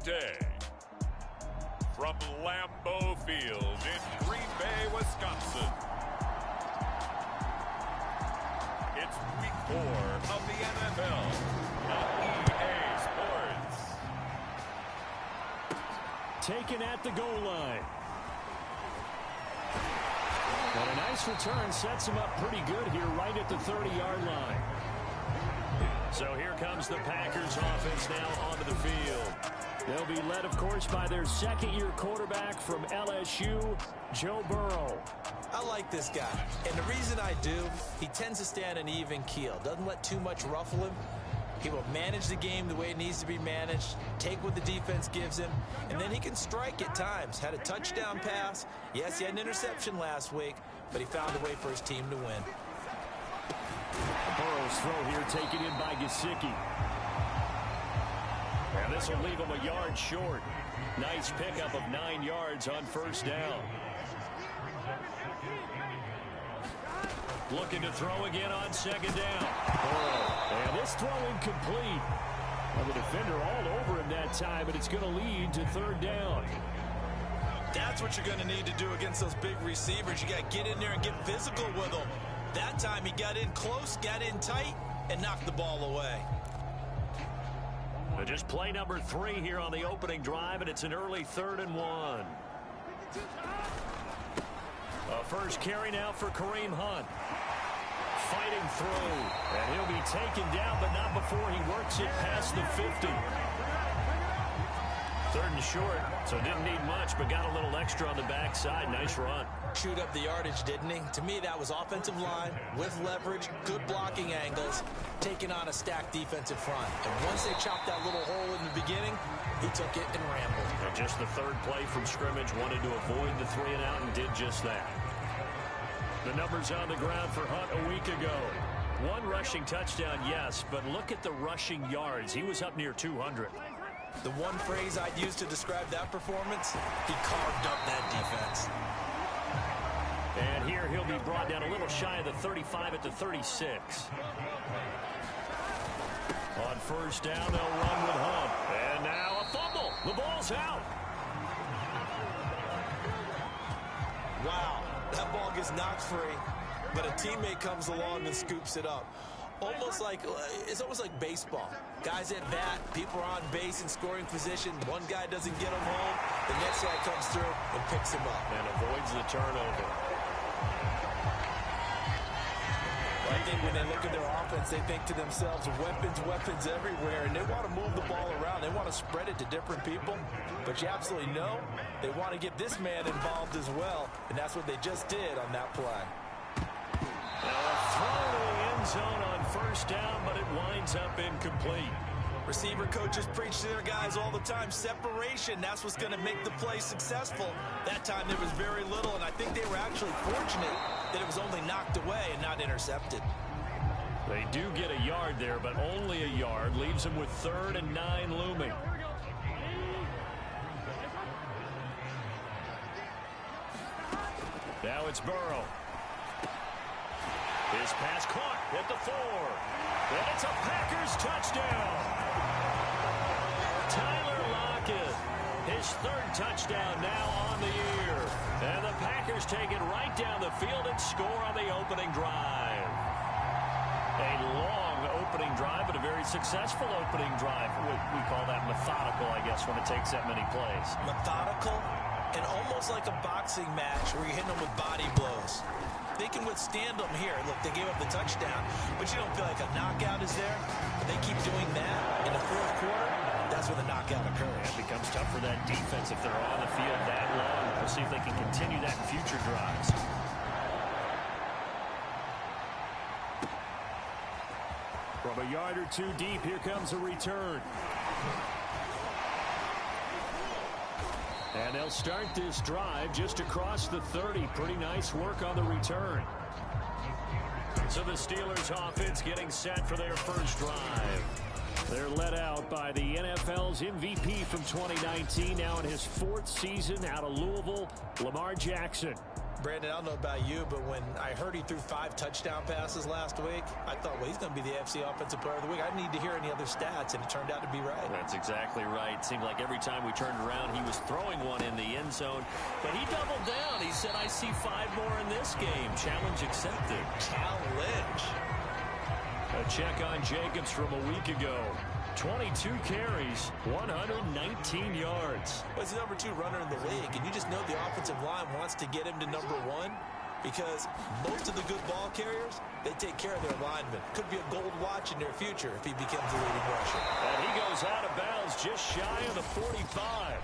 today. From Lambeau Field in Green Bay, Wisconsin. It's week 4 of the NFL on EA Sports. Taken at the goal line. And a nice return sets him up pretty good here right at the 30-yard line. So here comes the Packers offense now onto the field. They'll be led, of course, by their second-year quarterback from LSU, Joe Burrow. I like this guy, and the reason I do, he tends to stay on an even keel. Doesn't let too much ruffle him. He will manage the game the way it needs to be managed, take what the defense gives him, and then he can strike at times. Had a touchdown pass. Yes, he had an interception last week, but he found a way for his team to win. Burrow's throw here taken in by Gesicki. And this will leave him a yard short. Nice pickup of 9 yards on first down. Looking to throw again on second down. And this throw incomplete. Well, the defender all over him that time, but it's going to lead to third down. That's what you're going to need to do against those big receivers. You got to get in there and get physical with them. That time he got in close, got in tight, and knocked the ball away. Just play number 3 here on the opening drive, and it's an early 3rd and 1. A first carry now for Kareem Hunt. Fighting through, and he'll be taken down, but not before he works it past the 50. 3rd and short, so didn't need much, but got a little extra on the backside. Nice run. Chewed up the yardage, didn't he? To me, that was offensive line with leverage, good blocking angles, taking on a stacked defensive front. And once they chopped that little hole in the beginning, he took it and rambled. And just the 3rd play from scrimmage, wanted to avoid the 3 and out and did just that. The numbers on the ground for Hunt a week ago. 1 rushing touchdown, yes, but look at the rushing yards. He was up near 200. The one phrase I'd use to describe that performance, he carved up that defense. And here he'll be brought down a little shy of the 35 at the 36. On first down, they'll run with Hunt. And now a fumble. The ball's out. Wow, that ball gets knocked free, but a teammate comes along and scoops it up. It's almost like baseball. Guys at bat, people are on base in scoring position. One guy doesn't get him home. The next guy comes through and picks him up. And avoids the turnover. I think when they look at their offense, they think to themselves, weapons everywhere, and they want to move the ball around. They want to spread it to different people. But you absolutely know they want to get this man involved as well, and that's what they just did on that play. Now a throw to the end zone on first down, but it winds up incomplete. Receiver coaches preach to their guys all the time. Separation, that's what's going to make the play successful. That time there was very little, and I think they were actually fortunate that it was only knocked away and not intercepted. They do get a yard there, but only a yard. Leaves them with 3rd and 9 looming. Now it's Burrow. His pass caught at the 4. And it's a Packers touchdown. Tyler Lockett, his 3rd touchdown now on the year. And the Packers take it right down the field and score on the opening drive. A long opening drive, but a very successful opening drive. We call that methodical, I guess, when it takes that many plays. Methodical and almost like a boxing match where you're hitting them with body blows. They can withstand them here. Look, they gave up the touchdown, but you don't feel like a knockout is there. But they keep doing that in the 4th quarter. That's when the knockout occurs. It becomes tough for that defense if they're on the field that long. We'll see if they can continue that in future drives. From a yard or 2 deep, here comes a return. And they'll start this drive just across the 30. Pretty nice work on the return. So the Steelers offense getting set for their first drive. They're led out by the NFL's MVP from 2019, now in his 4th season out of Louisville, Lamar Jackson. Brandon, I don't know about you, but when I heard he threw 5 touchdown passes last week, I thought, well, he's going to be the AFC Offensive Player of the Week. I didn't need to hear any other stats, and it turned out to be right. That's exactly right. Seemed like every time we turned around, he was throwing one in the end zone. But he doubled down. He said, I see 5 more in this game. Challenge accepted. Challenge. A check on Jacobs from a week ago. 22 carries, 119 yards. Well, he's the number 2 runner in the league, and you just know the offensive line wants to get him to number 1 because most of the good ball carriers, they take care of their linemen. Could be a gold watch in their future if he becomes the leading rusher. And he goes out of bounds just shy of the 45.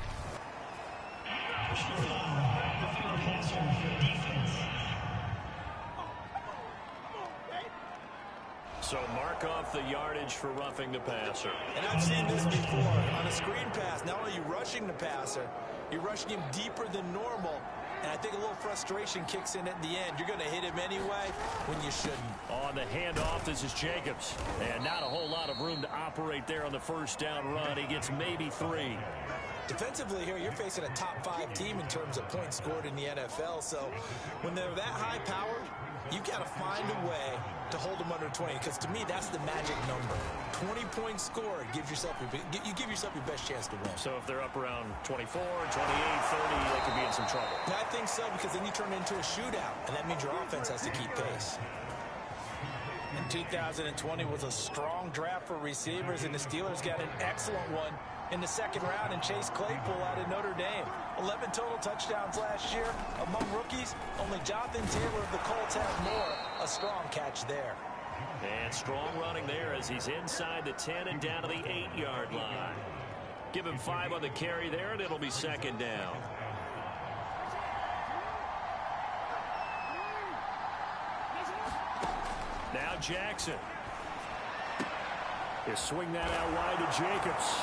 So mark off the yardage for roughing the passer. And I've seen this before. On a screen pass, not only are you rushing the passer, you're rushing him deeper than normal. And I think a little frustration kicks in at the end. You're going to hit him anyway when you shouldn't. On the handoff, this is Jacobs. And not a whole lot of room to operate there on the first down run. He gets maybe 3. Defensively here, you're facing a top 5 team in terms of points scored in the NFL. So when they're that high-powered, you've got to find a way to hold them under 20, because to me, that's the magic number. 20 points scored gives yourself you give yourself your best chance to win. So if they're up around 24, 28, 30, they could be in some trouble. And I think so, because then you turn it into a shootout, and that means your offense has to keep pace. And 2020 was a strong draft for receivers, and the Steelers got an excellent one in the second round, and Chase Claypool out of Notre Dame. 11 total touchdowns last year. Among rookies, only Jonathan Taylor of the Colts had more. A strong catch there. And strong running there as he's inside the 10 and down to the 8-yard line. Give him 5 on the carry there, and it'll be second down. Now Jackson. He'll swing that out wide to Jacobs.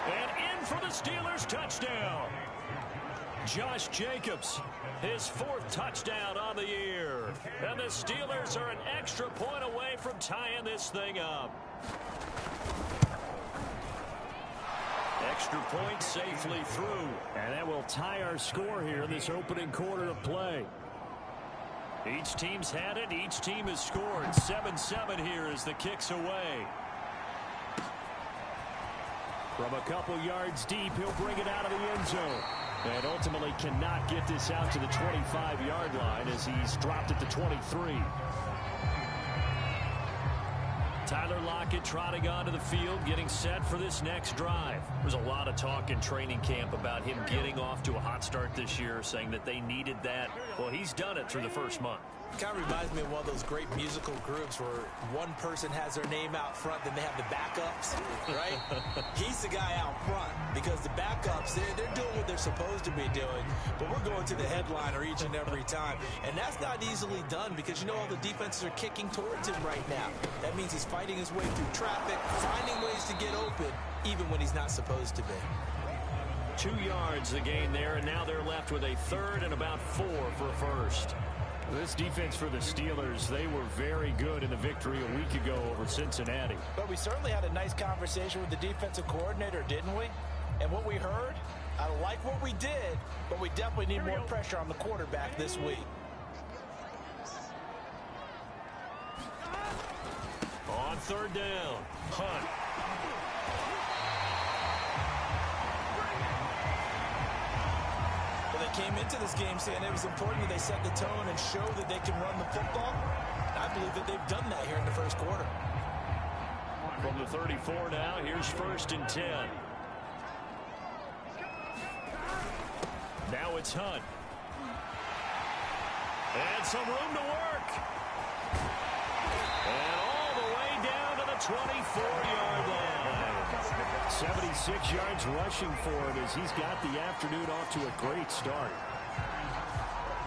And in for the Steelers touchdown. Josh Jacobs, his 4th touchdown on the year. And the Steelers are an extra point away from tying this thing up. Extra point safely through. And that will tie our score here in this opening quarter of play. Each team's had it. Each team has scored. 7-7 here as the kick's away. From a couple yards deep, he'll bring it out of the end zone. And ultimately cannot get this out to the 25-yard line as he's dropped it to 23. Tyler Lockett trotting onto the field, getting set for this next drive. There's a lot of talk in training camp about him getting off to a hot start this year, saying that they needed that. Well, he's done it through the first month. Kind of reminds me of one of those great musical groups where one person has their name out front, then they have the backups, right? He's the guy out front because the backups, they're doing what they're supposed to be doing, but we're going to the headliner each and every time. And that's not easily done because, you know, all the defenses are kicking towards him right now. That means he's fighting his way through traffic, finding ways to get open, even when he's not supposed to be. 2 yards the gain there, and now they're left with a 3rd and about 4 for a first. This defense for the Steelers, they were very good in the victory a week ago over Cincinnati. But we certainly had a nice conversation with the defensive coordinator, didn't we? And what we heard, I like what we did, but we definitely need more pressure on the quarterback this week. On 3rd down, Hunt. Well, they came into this game saying it was important that they set the tone and show that they can run the football. I believe that they've done that here in the first quarter. From the 34 now, here's 1st and 10. Now it's Hunt. And some room to work. And all the way down to the 24-yard line. 76 yards rushing for him as he's got the afternoon off to a great start.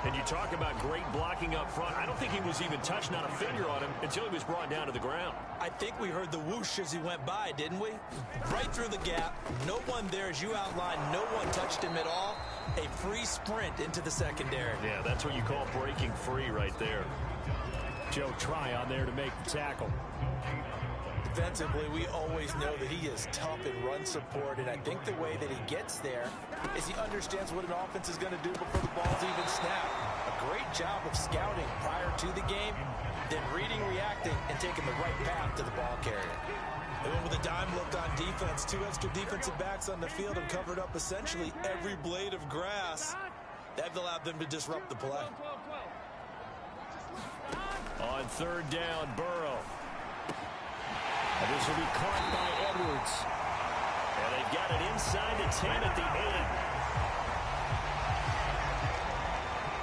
And you talk about great blocking up front. I don't think he was even touched, not a finger on him, until he was brought down to the ground. I think we heard the whoosh as he went by, didn't we? Right through the gap. No one there, as you outlined. No one touched him at all. A free sprint into the secondary. Yeah, that's what you call breaking free right there. Joe Tryon there to make the tackle. defensively, we always know that he is tough in run support, and I think the way that he gets there is he understands what an offense is going to do before the ball's even snapped. A great job of scouting prior to the game, then reading, reacting, and taking the right path to the ball carrier. And then with a dime look on defense, 2 extra defensive backs on the field and covered up essentially every blade of grass. That allowed them to disrupt the play. On third down, Burrow. And this will be caught by Edwards. And they've got it inside the 10 at the 8.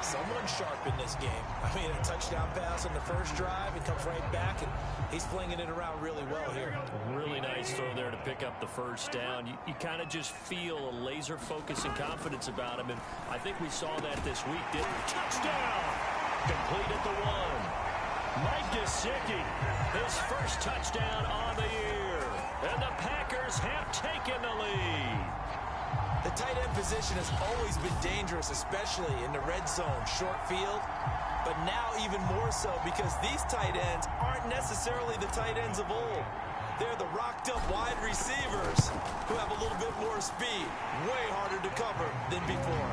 Someone sharp in this game. I mean, a touchdown pass on the first drive and comes right back, and he's flinging it around really well here. Really nice throw there to pick up the first down. You kind of just feel a laser focus and confidence about him, and I think we saw that this week, didn't we? Touchdown! Complete at the 1. Mike Gesicki, his first touchdown on the year. And the Packers have taken the lead. The tight end position has always been dangerous, especially in the red zone, short field. But now even more so because these tight ends aren't necessarily the tight ends of old. They're the rocked-up wide receivers who have a little bit more speed. Way harder to cover than before.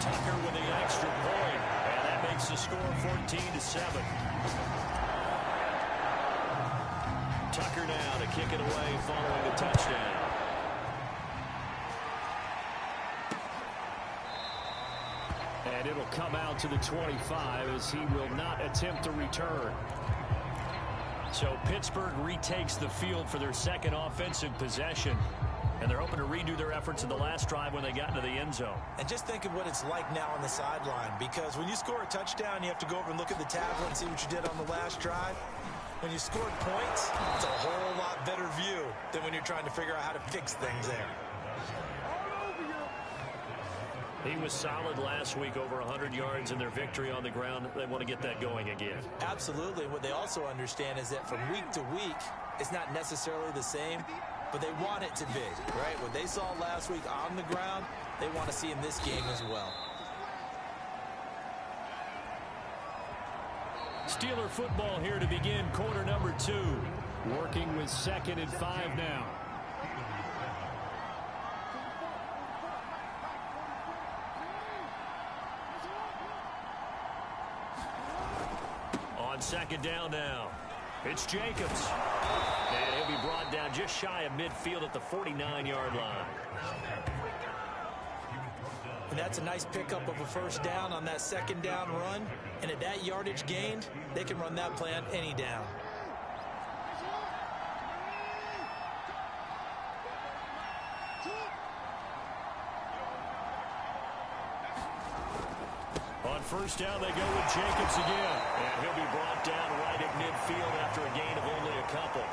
Tucker with the extra point. And that makes the score 14-7. Tucker now to kick it away following the touchdown. And it'll come out to the 25 as he will not attempt to return. So Pittsburgh retakes the field for their second offensive possession. And they're hoping to redo their efforts in the last drive when they got into the end zone. And just think of what it's like now on the sideline, because when you score a touchdown, you have to go over and look at the tablet and see what you did on the last drive. When you scored points, it's a whole lot better view than when you're trying to figure out how to fix things there. He was solid last week, over 100 yards in their victory on the ground. They want to get that going again. Absolutely. What they also understand is that from week to week, it's not necessarily the same, but they want it to be, right? What they saw last week on the ground, they want to see in this game as well. Steeler football here to begin quarter number 2. Working with 2nd and 5 now. On 2nd down now. It's Jacobs. And he'll be brought down just shy of midfield at the 49-yard line. And that's a nice pickup of a first down on that 2nd down run. And at that yardage gained, they can run that play on any down. On first down, they go with Jacobs again. And he'll be brought down right at midfield after a gain of only a couple.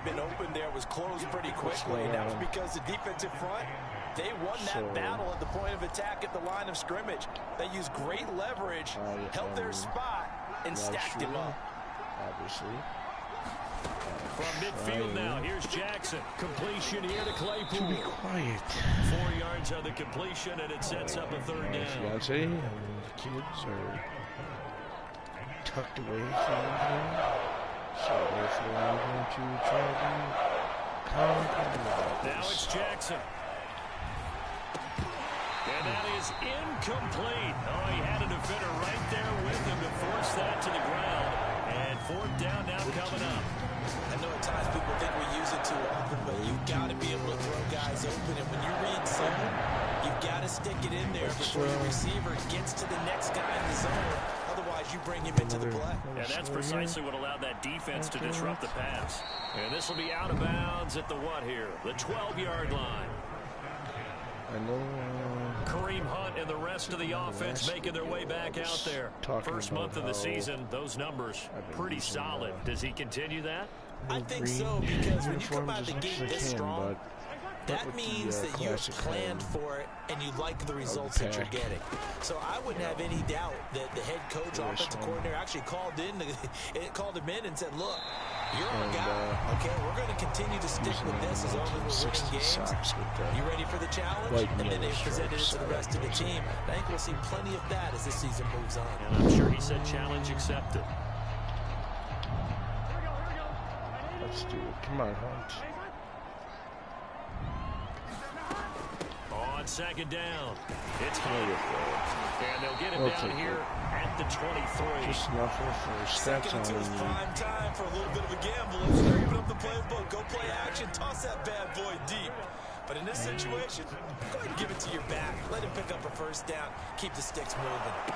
Been open there was closed pretty quickly, and that was because the defensive front, they won that battle at the point of attack at the line of scrimmage. They used great leverage, held their spot, and stacked him up. Obviously. From midfield now, here's Jackson. Completion here to Claypool. Be quiet. 4 yards on the completion, and it sets up a third down. Fiance and the kids are tucked away from him. So therefore I'm going to try to calm down. Now it's Jackson. And that is incomplete. Oh, he had a defender right there with him to force that to the ground. And 4th down now coming up. I know at times people think we use it too often, but you've got to be able to throw guys open. And when you read zone, you've got to stick it in there before your receiver gets to the next guy in the zone. Otherwise, you bring him into the play. And that's precisely what allowed that defense to disrupt the pass. And this will be out of bounds at the what here? The 12-yard line. I know. Kareem Kareem Hunt and the rest of the offense making their way back out there. First month of the season, those numbers pretty solid. Does he continue that? I think so, because when you come out of the gate this strong, that means that you have planned for it and you like the results that you're getting. So I wouldn't have any doubt that the head coach, offensive coordinator, actually called him in and said, look, you're our guy. Okay, we're going to continue to stick with this as long as we're winning games. You ready for the challenge? And then they presented it to the rest of the team. I think we'll see plenty of that as this season moves on. And I'm sure he said challenge accepted. Let's do it. Come on, Hunt. On second down, it's Hunt. And they'll get him down here at the 23. Just nothing first. That's Second all and 2 is we prime need. time for a little bit of a gamble. If they're even up the playbook, go play action, toss that bad boy deep. But in this situation, go ahead and give it to your back. Let him pick up a first down. Keep the sticks moving.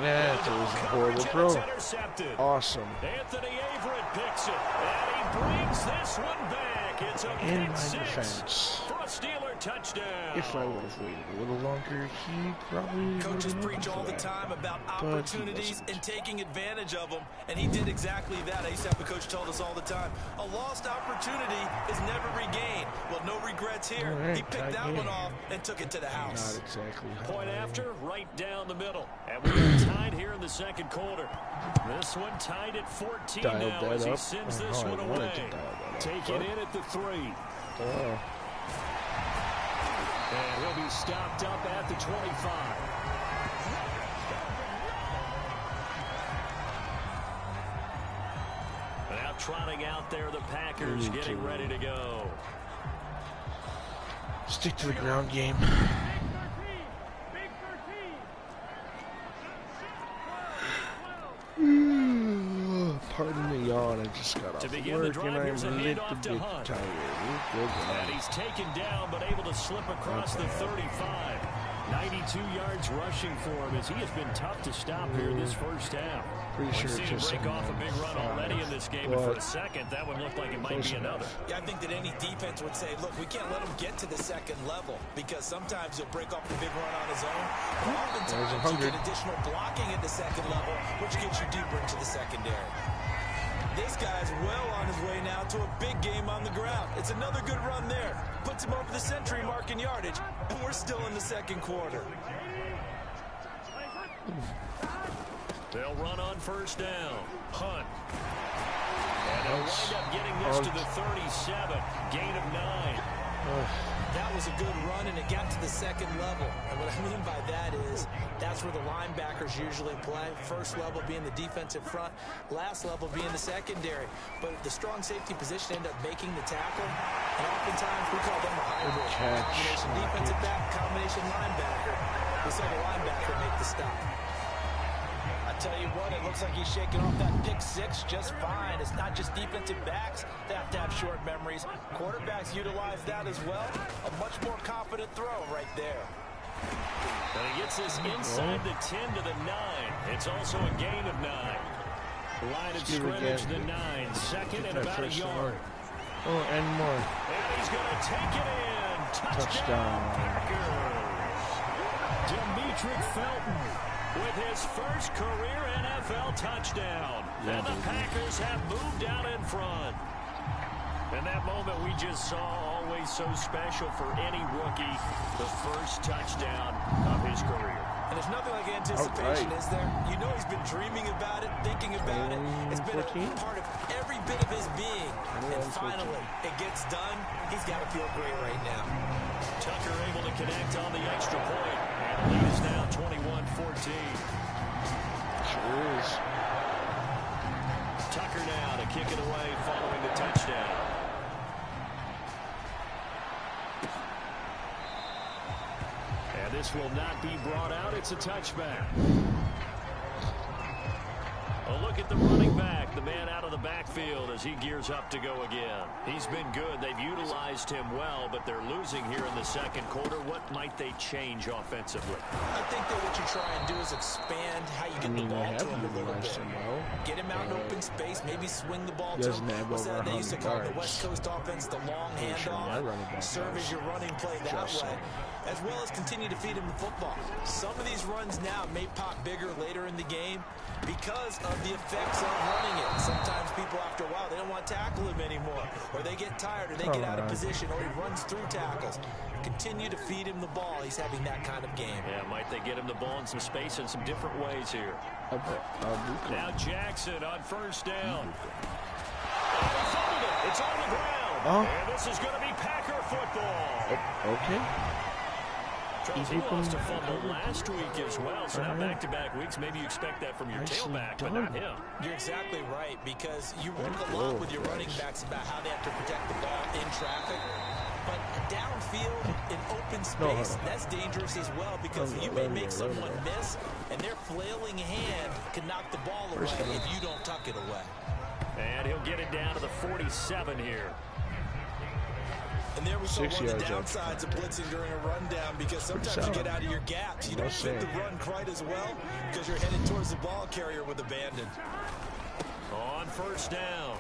Yeah, it was a horrible throw. Awesome. Anthony Averett picks it, and he brings this one back. It's a In pick my six defense, for a Steeler touchdown. if I would have waited a little longer, he probably Coaches would have preach all the that. time about But he opportunities wasn't. and taking advantage of them, and he did exactly that. I used to have a coach told us all the time, a lost opportunity is never regained. Well, no regrets here. All right, He picked that tight one game. off and took it to the house. Not exactly. Point after, right down the middle. And we're tied here in the second quarter. This one tied at 14 Dialed now that as he up. sends Oh, this I one wanted away. to dial that up. Take it in at the 3. Oh. And he'll be stopped up at the 25. Now trotting out there, the Packers getting ready to go. Stick to the ground game. Pardon the yawn, I just got off work and I'm a little bit tired. And he's taken down but able to slip across the 35. 92 yards rushing for him as he has been tough to stop here this first half. Pretty sure We've seen him it's break off a big run already in this game, and for a second, that one looked like it might be another. Yeah, I think that any defense would say, look, we can't let him get to the second level because sometimes he'll break off the big run on his own. But oftentimes, you get additional blocking at the second level, which gets you deeper into the secondary. This guy's well on his way now to a big game on the ground. It's another good run there. Puts him over the century mark in yardage, and we're still in the second quarter. They'll run on first down. Hunt. And they'll wind up getting this to the 37. Gain of 9. That was a good run, and it got to the second level. And what I mean by that is that's where the linebackers usually play. First level being the defensive front, last level being the secondary. But the strong safety position ended up making the tackle, and oftentimes we call them a hybrid. Combination defensive back, combination linebacker. We saw the linebacker make the stop. I tell you what, it looks like he's shaking off that pick six just fine. It's not just defensive backs that have to have short memories. Quarterbacks utilize that as well. A much more confident throw right there. And he gets this inside the 10 to the 9. It's also a gain of 9. Line of scrimmage, the 9. Second and about a yard. Oh, and more. And he's going to take it in. Touchdown, Packers. Demetric Felton with his first career NFL touchdown. And the Packers have moved out in front. And that moment we just saw, always so special for any rookie, the first touchdown of his career. And there's nothing like anticipation, is there? You know he's been dreaming about it, thinking about it. It's been a part of every bit of his being. And finally, it gets done. He's got to feel great right now. Tucker able to connect on the extra point. And the lead is now 21-14. Sure is. Tucker now to kick it away following the touchdown. And this will not be brought out. It's a touchback. A look at the running back, the man out of the backfield as he gears up to go again. He's been good. They've utilized him well, but they're losing here in the second quarter. What might they change offensively? I think that what you try and do is expand how you get the ball to him a little bit. Get him out in open space, maybe swing the ball to him. What's that they used to call the West Coast offense, the long handoff? Serve as your running play that way. as well as continue to feed him the football. Some of these runs now may pop bigger later in the game because of the effects of running it. Sometimes people, after a while, they don't want to tackle him anymore, or they get tired, or they get out of position, or he runs through tackles. Continue to feed him the ball. He's having that kind of game. Yeah, might they get him the ball in some space in some different ways here. Now Jackson on first down. And he fumbled it. It's on the ground. And this is going to be Packer football. Okay. He lost a fumble last week as well, so now back-to-back weeks, maybe you expect that from your tailback, but not him. You're exactly right, because you work a lot with your running backs about how they have to protect the ball in traffic. But downfield, in open space, that's dangerous as well, because you may make someone miss, and their flailing hand can knock the ball away if you don't tuck it away. And he'll get it down to the 47 here. And there we saw one of the downsides of blitzing during a rundown, because sometimes you get out of your gaps. You don't fit the run quite as well because you're headed towards the ball carrier with abandon. On first down,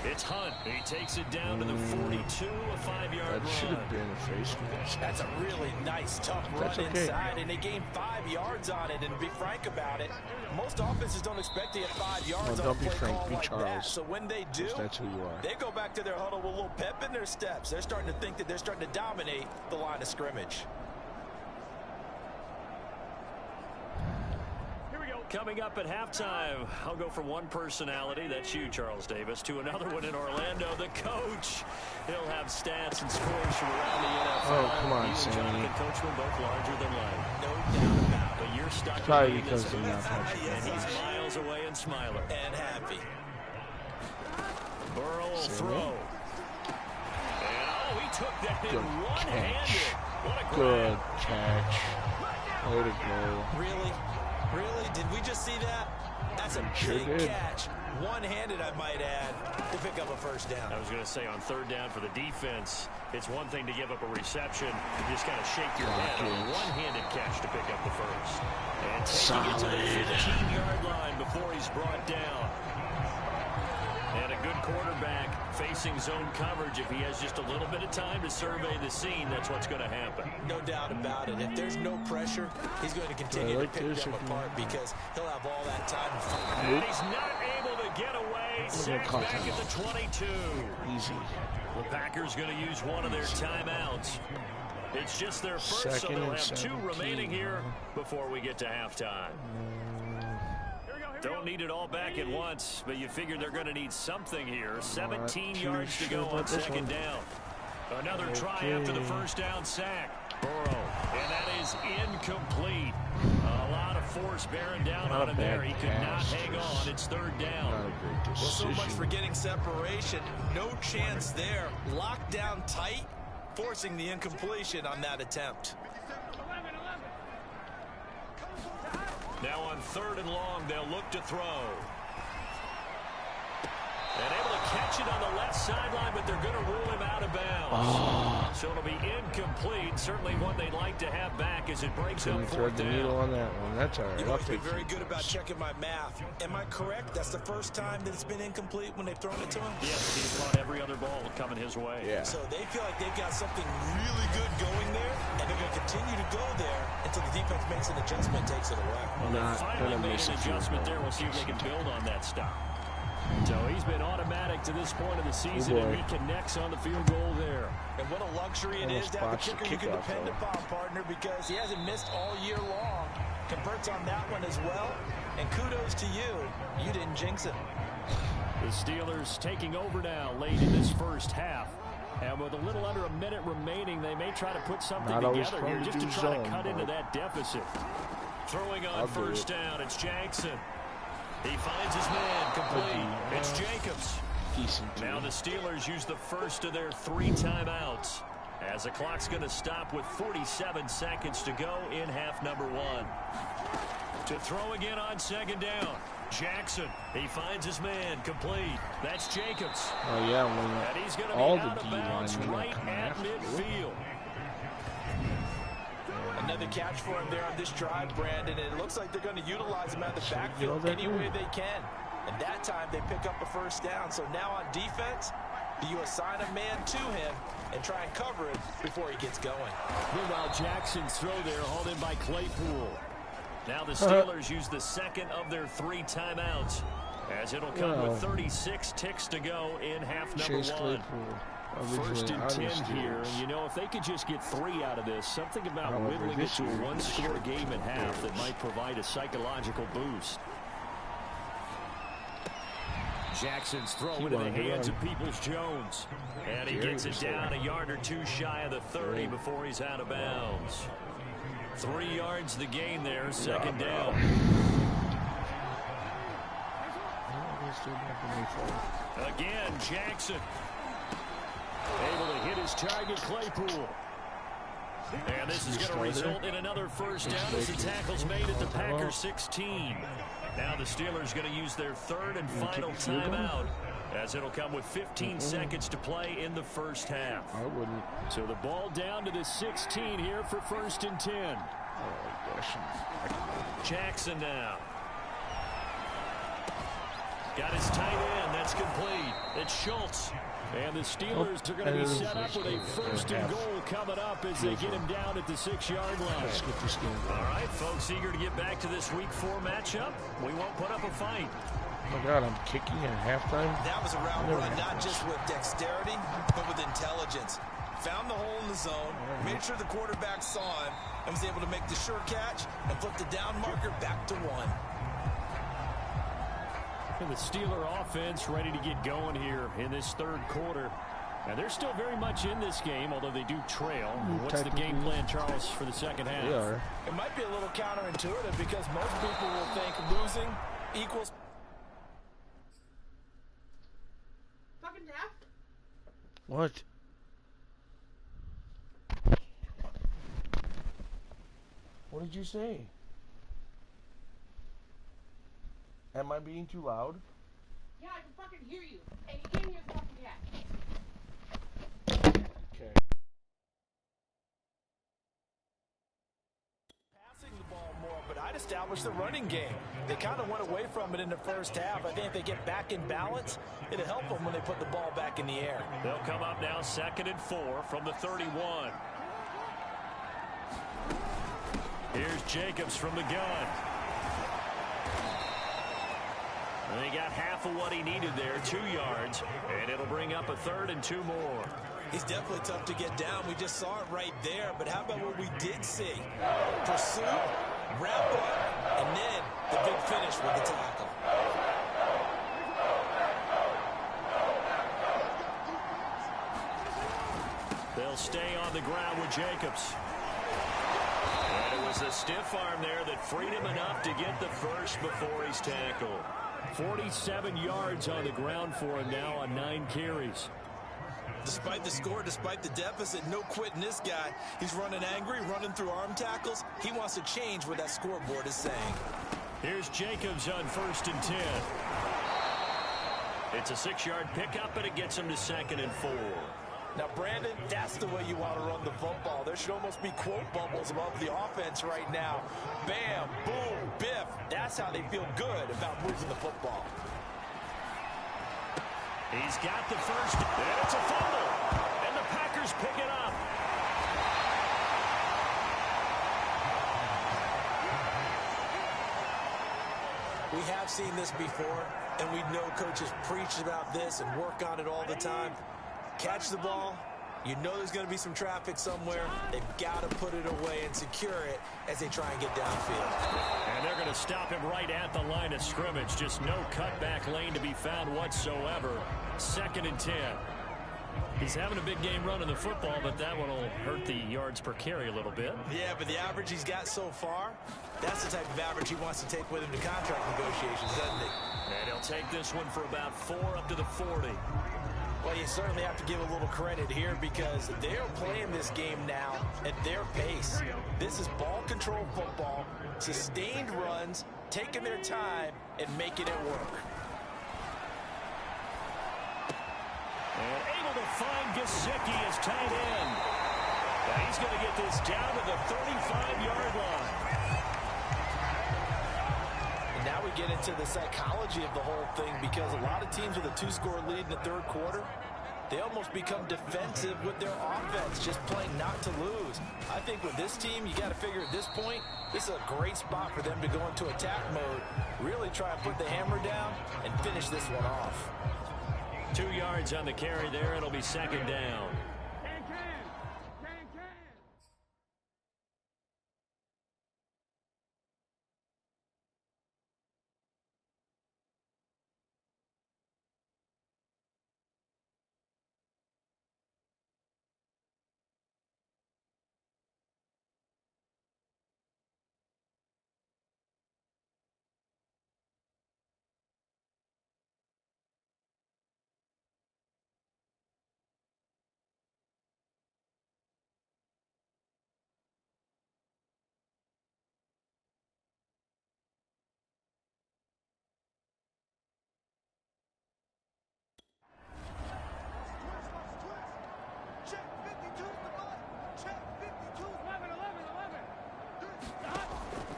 it's Hunt. He takes it down to the 42, a 5-yard run. That should have been a face mask. That's a really nice, tough run inside, and they gained 5 yards on it. And to be frank about it, most offenses don't expect to get 5 yards on a play call like that. So when they do, that's who you are. They go back to their huddle with a little pep in their steps. They're starting to think that they're starting to dominate the line of scrimmage. Coming up at halftime, I'll go from one personality, that's you, Charles Davis, to another one in Orlando, the coach. He'll have stats and scores from around the NFL. Oh, come on, Sammy. Jonathan Coachman, both larger than life. No doubt about it. But you're stuck probably in because this they're not Patrick. and he's miles away and smiling. And happy. Burrow will throw. And he took that in one-handed. What a good catch. Way to go. Really? Really? Did we just see that? That's a big catch. One-handed, I might add, to pick up a first down. I was going to say, on third down for the defense, it's one thing to give up a reception. You just kind of shake your head on a one-handed catch to pick up the first. And taking it to the 15-yard line before he's brought down. And a good quarterback facing zone coverage. If he has just a little bit of time to survey the scene, that's what's going to happen. No doubt about it. If there's no pressure, he's going to continue to pick them apart because he'll have all that time. And he's not able to get away. Sacked back at the 22. Easy. The Packers going to use one of their timeouts. It's just their first, so they'll have 2 remaining here before we get to halftime. Don't need it all back at once, but you figure they're going to need something here. 17 yards to go on second down. Another try after the first down sack. Burrow, and that is incomplete. A lot of force bearing down on him there. He could not hang on. It's third down. Well, so much for getting separation. No chance there. Locked down tight, forcing the incompletion on that attempt. Now on third and long, they'll look to throw. And able to catch it on the left sideline, but they're going to rule him out of bounds. So it'll be incomplete. Certainly one they'd like to have back as it breaks up fourth down. Needle on that one. That's all right. You've always been very good about checking my math. Am I correct? That's the first time that it's been incomplete when they've thrown it to him? Yes, he's caught every other ball coming his way. Yeah. So they feel like they've got something really good going there, and they're going to continue to go there until the defense makes an adjustment, takes it away. Well, they finally made an adjustment there. We'll see if they can build on that stop. So he's been automatic to this point of the season, and he connects on the field goal there. And what a luxury it is to have a kicker you can depend upon, partner, because he hasn't missed all year long. Converts on that one as well, and kudos to you. You didn't jinx it. The Steelers taking over now late in this first half. And with a little under a minute remaining, they may try to put something together here just to try to cut into that deficit. Throwing on first down, it's Jackson. He finds his man complete. It's Jacobs. Now the Steelers use the first of their 3 timeouts as the clock's going to stop with 47 seconds to go in half number 1. To throw again on second down. Jackson, he finds his man complete. That's Jacobs. Oh, yeah, and he's going to be out of bounds right at midfield. Another catch for him there on this drive, Brandon, and it looks like they're going to utilize him out of the backfield any way they can. And that time they pick up a first down. So now on defense, Do you assign a man to him and try and cover it before he gets going? Meanwhile, Jackson's throw there hauled in by Claypool. Now the Steelers use the second of their 3 timeouts, as it'll come with 36 ticks to go in half number 1. First and 10 here, and you know, if they could just get 3 out of this, something about whittling it to a 1-score game at half that might provide a psychological boost. Jackson's throw into the hands of Peoples-Jones, and he gets it down a yard or 2 shy of the 30 before he's out of bounds. 3 yards the gain there, second down. Again, Jackson able to hit his target, Claypool. And this is going to result in another first down as the tackle's made at the Packers 16. Now the Steelers going to use their 3rd and final timeout, as it'll come with 15 seconds to play in the first half. I wouldn't. So the ball down to the 16 here for 1st and 10. Oh, gosh. Jackson now. Got his tight end. That's complete. It's Schultz. And the Steelers are going to be set up with a 1st and goal coming up as they get him down at the 6-yard line. Let's get this game going. All right, folks, eager to get back to this Week 4 matchup. We won't put up a fight. Oh, my God, I'm kicking at halftime. That was a route run, not just with dexterity, but with intelligence. Found the hole in the zone, made sure the quarterback saw him, and was able to make the sure catch and flip the down marker back to 1. And the Steeler offense ready to get going here in this 3rd quarter. And they're still very much in this game, although they do trail. What's the game plan, Charles, for the second half? They are. It might be a little counterintuitive because most people will think losing equals... Fucking half? What? What did you say? Am I being too loud? Yeah, I can fucking hear you. And you can't hear the fucking cat. Okay. Passing the ball more, but I'd establish the running game. They kind of went away from it in the first half. I think if they get back in balance, it'll help them when they put the ball back in the air. They'll come up now 2nd and 4 from the 31. Here's Jacobs from the gun. And he got half of what he needed there, 2 yards, and it'll bring up a 3rd and 2 more. He's definitely tough to get down. We just saw it right there, but how about what we did see? Pursuit, wrap up, and then the big finish with the tackle. They'll stay on the ground with Jacobs. And it was a stiff arm there that freed him enough to get the first before he's tackled. 47 yards on the ground for him now on 9 carries. Despite the score, despite the deficit, no quitting this guy. He's running angry, running through arm tackles. He wants to change what that scoreboard is saying. Here's Jacobs on 1st and 10. It's a 6-yard pickup, and it gets him to 2nd and 4. Now, Brandon, that's the way you want to run the football. There should almost be quote bubbles above the offense right now. Bam, boom, biff. That's how they feel good about moving the football. He's got the first, and it's a fumble. And the Packers pick it up. We have seen this before, and we know coaches preach about this and work on it all the time. Catch the ball. You know there's going to be some traffic somewhere. They've got to put it away and secure it as they try and get downfield. And they're going to stop him right at the line of scrimmage. Just no cutback lane to be found whatsoever. 2nd and 10. He's having a big game running the football, but that one will hurt the yards per carry a little bit. Yeah, but the average he's got so far, that's the type of average he wants to take with him to contract negotiations, doesn't he? And he'll take this one for about 4 up to the 40. Well, you certainly have to give a little credit here because they're playing this game now at their pace. This is ball control football, sustained runs, taking their time, and making it work. And able to find Gesicki as tight end. And he's going to get this down to the 35-yard line. And now we get into the psychology of the whole thing because a lot of teams with a 2-score lead in the 3rd quarter, they almost become defensive with their offense, just playing not to lose. I think with this team, you got to figure at this point, this is a great spot for them to go into attack mode, really try and put the hammer down and finish this one off. 2 yards on the carry there. It'll be second down.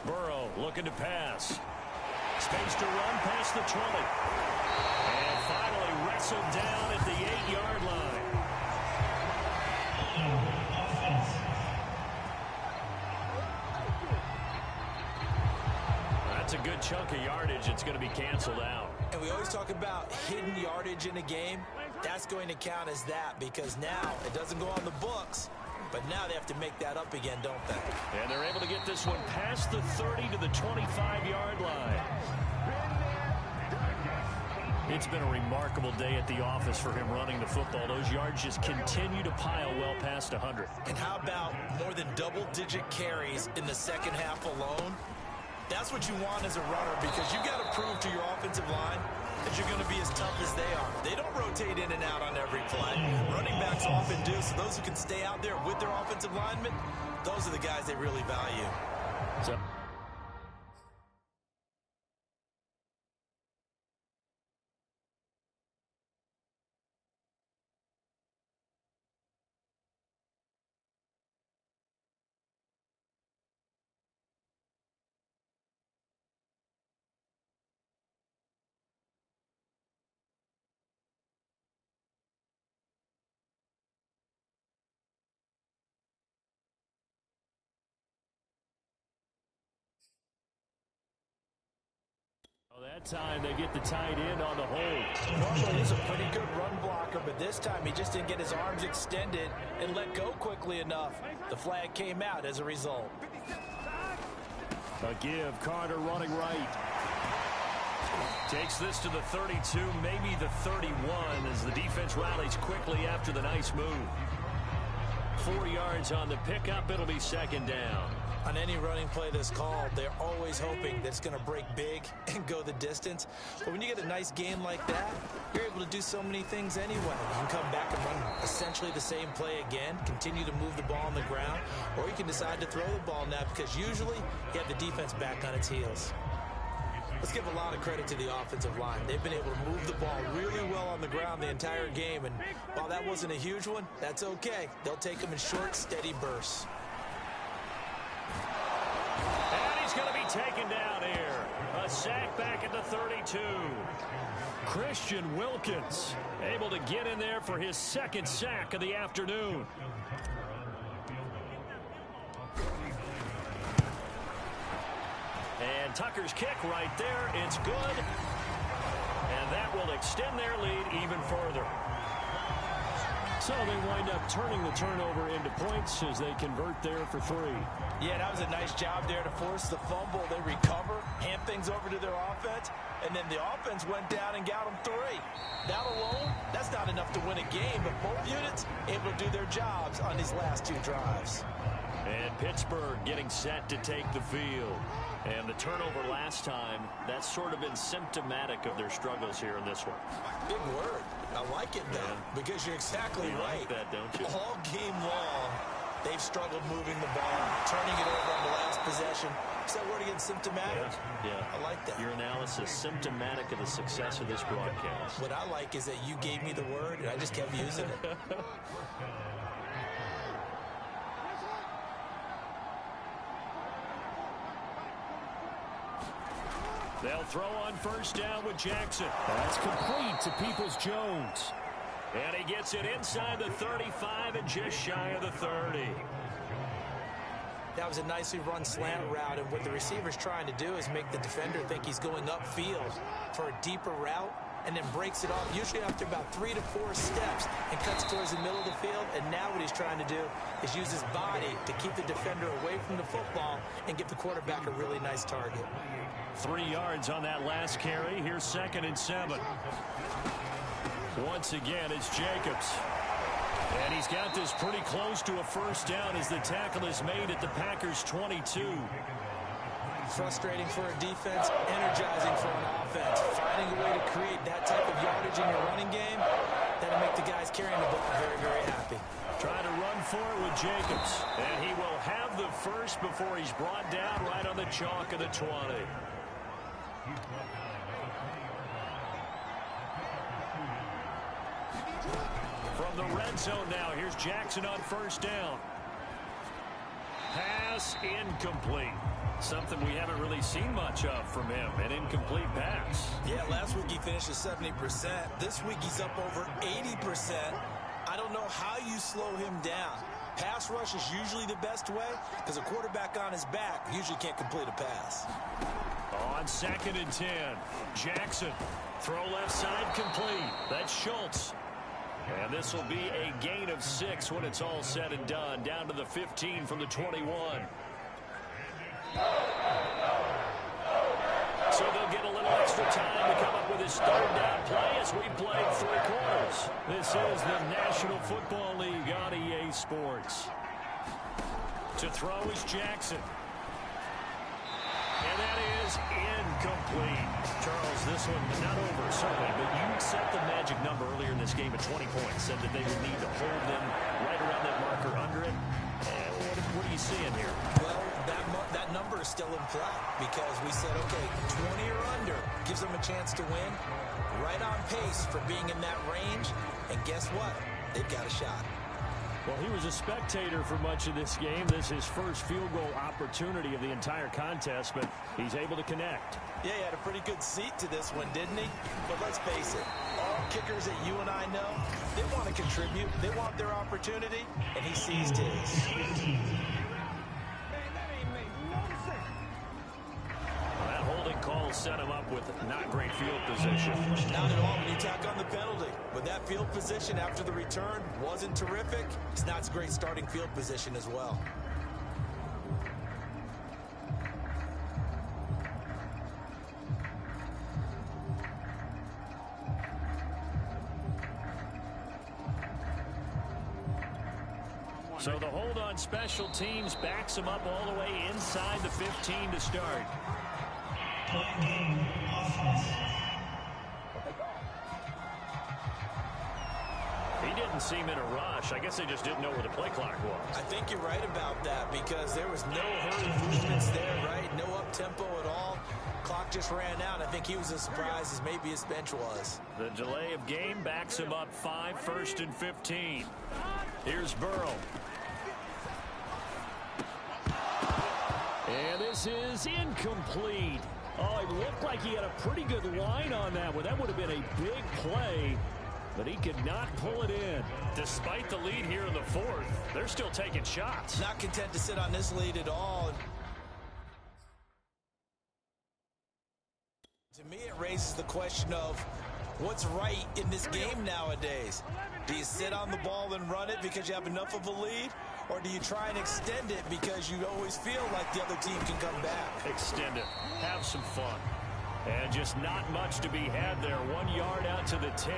Burrow looking to pass. Space to run past the 20. And finally wrestled down at the 8-yard line. That's a good chunk of yardage. It's going to be canceled out. And we always talk about hidden yardage in a game. That's going to count as that because now it doesn't go on the books. But now they have to make that up again, don't they? And they're able to get this one past the 30 to the 25-yard line. It's been a remarkable day at the office for him running the football. Those yards just continue to pile well past 100. And how about more than double-digit carries in the second half alone? That's what you want as a runner because you've got to prove to your offensive line that you're going to be as tough as they are. They don't rotate in and out on every play. Running backs often do, so those who can stay out there with their offensive linemen, those are the guys they really value. So that time they get the tight end on the hold. Normally he's a pretty good run blocker, but this time he just didn't get his arms extended and let go quickly enough. The flag came out as a result. A give, Carter running right. Takes this to the 32, maybe the 31 as the defense rallies quickly after the nice move. 4 yards on the pickup, it'll be second down. On any running play that's called, they're always hoping that it's going to break big and go the distance. But when you get a nice game like that, you're able to do so many things anyway. You can come back and run essentially the same play again, continue to move the ball on the ground, or you can decide to throw the ball now because usually you have the defense back on its heels. Let's give a lot of credit to the offensive line. They've been able to move the ball really well on the ground the entire game, and while that wasn't a huge one, that's okay. They'll take them in short, steady bursts. And he's going to be taken down here. A sack back at the 32. Christian Wilkins able to get in there for his second sack of the afternoon. And Tucker's kick right there. It's good. And that will extend their lead even further. So they wind up turning the turnover into points as they convert there for 3. Yeah, that was a nice job there to force the fumble. They recover, hand things over to their offense, and then the offense went down and got them 3. That alone, that's not enough to win a game, but both units able to do their jobs on these last 2 drives. And Pittsburgh getting set to take the field. And the turnover last time, that's sort of been symptomatic of their struggles here in this one. Big word. I like it, though, because you're exactly right. You like that, don't you? All game long, they've struggled moving the ball, turning it over on the last possession. Is that word again, symptomatic? Yeah. I like that. Your analysis, symptomatic of the success of this broadcast. What I like is that you gave me the word, and I just kept using it. They'll throw on first down with Jackson. That's complete to Peoples-Jones. And he gets it inside the 35 and just shy of the 30. That was a nicely run slant route, and what the receiver's trying to do is make the defender think he's going upfield for a deeper route, and then breaks it off, usually after about 3 to 4 steps, and cuts towards the middle of the field. And now what he's trying to do is use his body to keep the defender away from the football and give the quarterback a really nice target. 3 yards on that last carry. Here's 2nd and 7. Once again, it's Jacobs. And he's got this pretty close to a first down as the tackle is made at the Packers' 22. Frustrating for a defense, energizing for an offense. Finding a way to create that type of yardage in your running game, that'll make the guys carrying the ball very, very happy. Trying to run for it with Jacobs. And he will have the first before he's brought down right on the chalk of the 20. From the red zone now, here's Jackson on first down. Pass incomplete. Something we haven't really seen much of from him, an incomplete pass. Yeah, last week he finished at 70%. This week he's up over 80%. I don't know how you slow him down. Pass rush is usually the best way because a quarterback on his back usually can't complete a pass. On 2nd and 10, Jackson. Throw left side complete. That's Schultz. And this will be a gain of 6 when it's all said and done. Down to the 15 from the 21. So they'll get a little extra time to come up with his 3rd down play as we played 3 quarters. This is the National Football League on EA Sports. To throw is Jackson. And that is incomplete. Charles, this one not over, certainly, but you set the magic number earlier in this game at 20 points. Said that they would need to hold them right around that marker under it. And what are you seeing here? Well, that number is still in play because we said, okay, 20 or under gives them a chance to win. Right on pace for being in that range. And guess what? They've got a shot. Well, he was a spectator for much of this game. This is his first field goal opportunity of the entire contest, but he's able to connect. Yeah, he had a pretty good seat to this one, didn't he? But let's face it, all kickers that you and I know, they want to contribute. They want their opportunity, and he seized his. That holding call set him up with not great field position. Not at all when you tack on the penalty. But that field position after the return wasn't terrific. It's not great starting field position as well. So the hold on special teams backs him up all the way inside the 15 to start. He didn't seem in a rush. I guess they just didn't know where the play clock was. I think you're right about that because there was no hurried movements there, right? No up-tempo at all. Clock just ran out. I think he was as surprised as maybe his bench was. The delay of game backs him up 5, 1st and 15. Here's Burrow. And this is incomplete. Oh, it looked like he had a pretty good line on that one. That would have been a big play, but he could not pull it in. Despite the lead here in the 4th, they're still taking shots. Not content to sit on this lead at all. To me, it raises the question of what's right in this game nowadays. Do you sit on the ball and run it because you have enough of a lead? Or do you try and extend it because you always feel like the other team can come back? Extend it. Have some fun. And just not much to be had there. 1 yard out to the 10.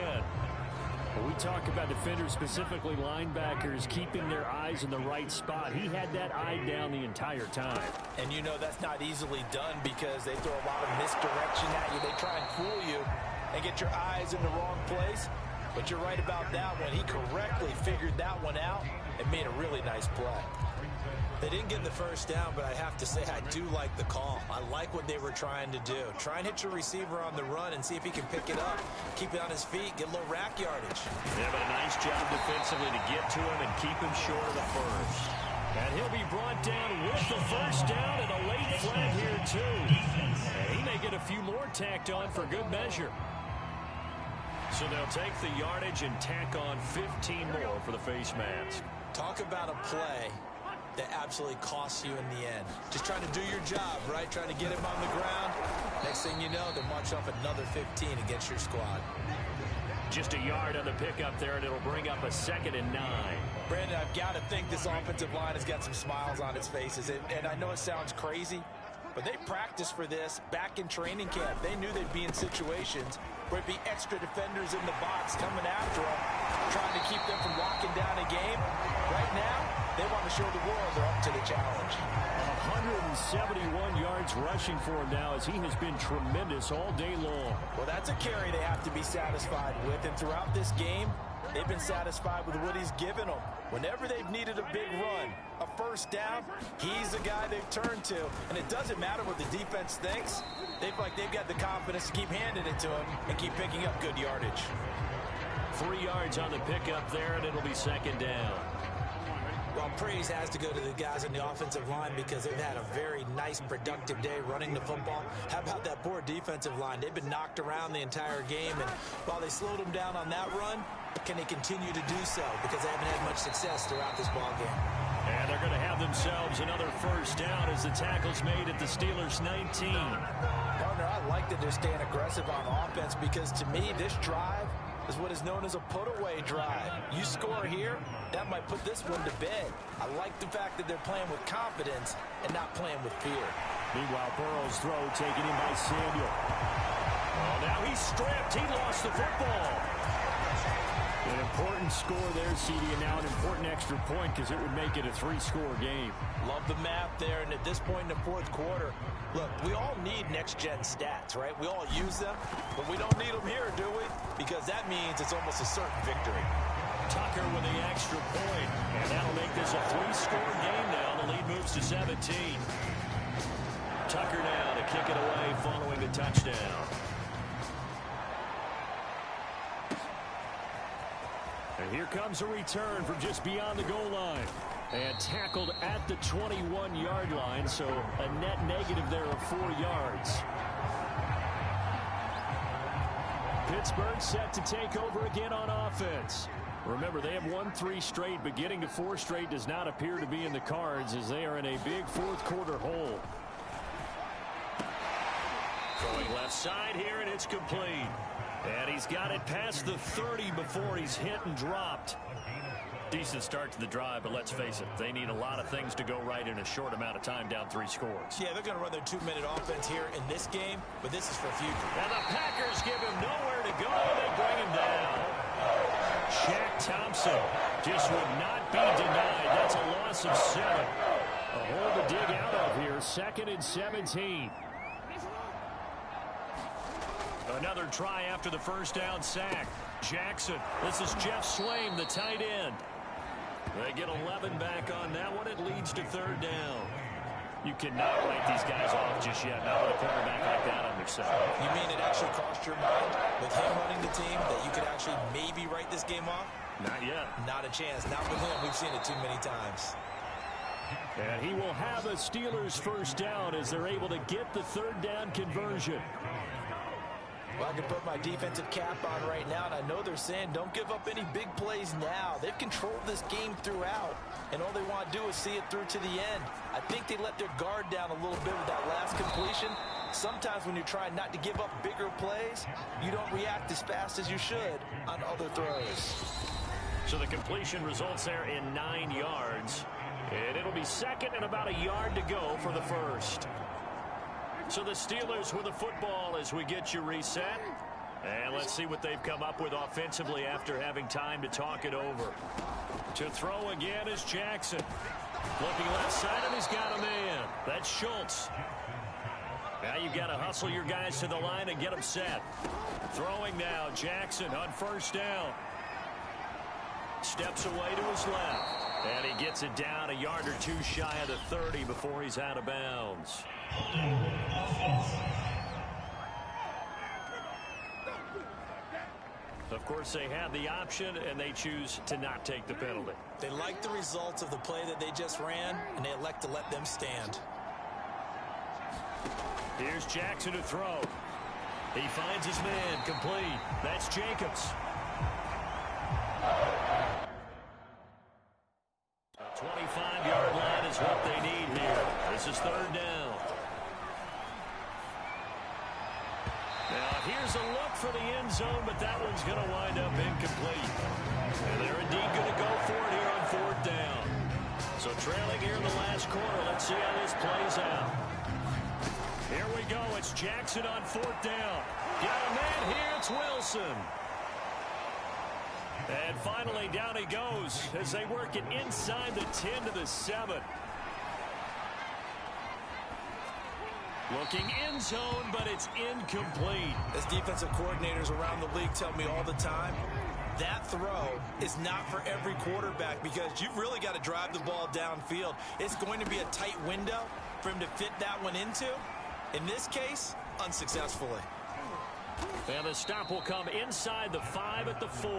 When we talk about defenders, specifically linebackers, keeping their eyes in the right spot. He had that eye down the entire time. And you know that's not easily done because they throw a lot of misdirection at you. They try and fool you and get your eyes in the wrong place. But you're right about that one. He correctly figured that one out and made a really nice play. They didn't get the first down, but I have to say I do like the call. I like what they were trying to do. Try and hit your receiver on the run and see if he can pick it up. Keep it on his feet, get a little rack yardage. Yeah, but a nice job defensively to get to him and keep him short of the first. And he'll be brought down with the first down and a late flag here, too. And he may get a few more tacked on for good measure. So they'll take the yardage and tack on 15 more for the face mask. Talk about a play that absolutely costs you in the end. Just trying to do your job, right? Trying to get him on the ground. Next thing you know, they'll march off another 15 against your squad. Just a yard on the pickup there, and it'll bring up a 2nd and 9. Brandon, I've got to think this offensive line has got some smiles on its faces. And I know it sounds crazy, but they practiced for this back in training camp. They knew they'd be in situations where it'd be extra defenders in the box coming after them, trying to keep them from locking down a game. Right now, they want to show the world they're up to the challenge. 171 yards rushing for him now as he has been tremendous all day long. Well, that's a carry they have to be satisfied with. And throughout this game, they've been satisfied with what he's given them. Whenever they've needed a big run, a first down, he's the guy they've turned to. And it doesn't matter what the defense thinks. They've got the confidence to keep handing it to him and keep picking up good yardage. 3 yards on the pickup there, and it'll be 2nd down. Well, praise has to go to the guys on the offensive line because they've had a very nice, productive day running the football. How about that poor defensive line? They've been knocked around the entire game, and while they slowed them down on that run, can they continue to do so? Because they haven't had much success throughout this ball game. And they're going to have themselves another first down as the tackle's made at the Steelers' 19. Partner, I like that they're staying aggressive on offense because, to me, this drive is what is known as a put-away drive. You score here, that might put this one to bed. I like the fact that they're playing with confidence and not playing with fear. Meanwhile, Burrow's throw taken in by Samuel. Oh, now he's stripped. He lost the football. An important score there, CD, and now an important extra point because it would make it a 3-score game. Love the map there, and at this point in the fourth quarter, look, we all need next-gen stats, right? We all use them, but we don't need them here, do we? Because that means it's almost a certain victory. Tucker with the extra point, and that'll make this a 3-score game now. The lead moves to 17. Tucker now to kick it away following the touchdown. And here comes a return from just beyond the goal line. And tackled at the 21-yard line, so a net negative there of 4 yards. Pittsburgh set to take over again on offense. Remember, they have won 3 straight, but getting to 4 straight does not appear to be in the cards as they are in a big fourth-quarter hole. Going left side here, and it's complete. And he's got it past the 30 before he's hit and dropped. Decent start to the drive, but let's face it, they need a lot of things to go right in a short amount of time, down 3 scores. Yeah, they're going to run their 2-minute offense here in this game, but this is for future. And the Packers give him nowhere to go. They bring him down. Shaq Thompson just would not be denied. That's a loss of 7. A hole to dig out of here, 2nd and 17. Another try after the first down sack. Jackson. This is Jeff Swaim, the tight end. They get 11 back on that one. It leads to 3rd down. You cannot write these guys off just yet. Not with a quarterback like that on your side. You mean it actually crossed your mind with him running the team that you could actually maybe write this game off? Not yet. Not a chance. Not with him. We've seen it too many times. And he will have a Steelers first down as they're able to get the 3rd down conversion. Well, I can put my defensive cap on right now, and I know they're saying don't give up any big plays now. They've controlled this game throughout, and all they want to do is see it through to the end. I think they let their guard down a little bit with that last completion. Sometimes when you're trying not to give up bigger plays, you don't react as fast as you should on other throws. So the completion results there in 9 yards, and it'll be 2nd and about a yard to go for the first. So the Steelers with the football as we get you reset. And let's see what they've come up with offensively after having time to talk it over. To throw again is Jackson. Looking left side, and he's got a man. That's Schultz. Now you've got to hustle your guys to the line and get them set. Throwing now, Jackson on first down. Steps away to his left. And he gets it down a yard or 2 shy of the 30 before he's out of bounds. Of course, they have the option, and they choose to not take the penalty. They like the results of the play that they just ran, and they elect to let them stand. Here's Jackson to throw. He finds his man, complete. That's Jacobs. A 25-yard line is what they need here. This is third down. Now, here's a look for the end zone, but that one's going to wind up incomplete. And they're indeed going to go for it here on fourth down. So trailing here in the last quarter. Let's see how this plays out. Here we go. It's Jackson on fourth down. Got a man here. It's Wilson. And finally, down he goes as they work it inside the 10 to the 7. Looking end zone, but it's incomplete. As defensive coordinators around the league tell me all the time, that throw is not for every quarterback because you've really got to drive the ball downfield. It's going to be a tight window for him to fit that one into. In this case, unsuccessfully. And the stop will come inside the 5 at the 4.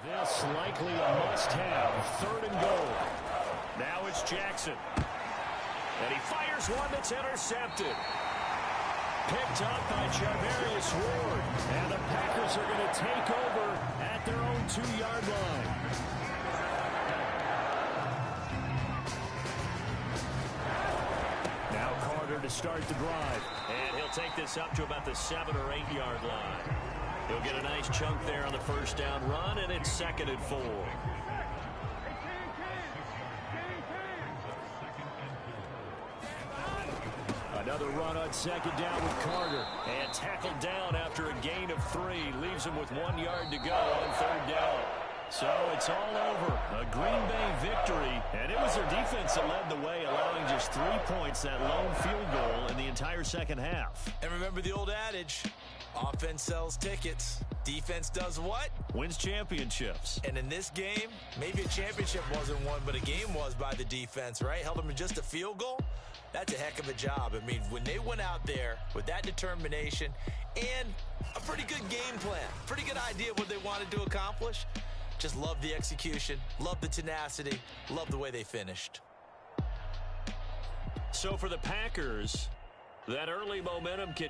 This likely a must-have. Third and goal. Now it's Jackson. And he fires one that's intercepted. Picked up by Charvarius Ward. And the Packers are going to take over at their own 2-yard line. Now Carter to start the drive. And he'll take this up to about the 7 or 8 yard line. He'll get a nice chunk there on the first down run, and it's 2nd and 4. Another run on second down with Carter. And tackled down after a gain of 3. Leaves him with 1 yard to go on third down. So it's all over. A Green Bay victory. And it was their defense that led the way, allowing just 3 points, that lone field goal in the entire second half. And remember the old adage, offense sells tickets. Defense does what? Wins championships. And in this game, maybe a championship wasn't won, but a game was by the defense, right? Held them to just a field goal. That's a heck of a job. I mean, when they went out there with that determination and a pretty good game plan, pretty good idea of what they wanted to accomplish, just love the execution, love the tenacity, love the way they finished. So for the Packers, that early momentum can...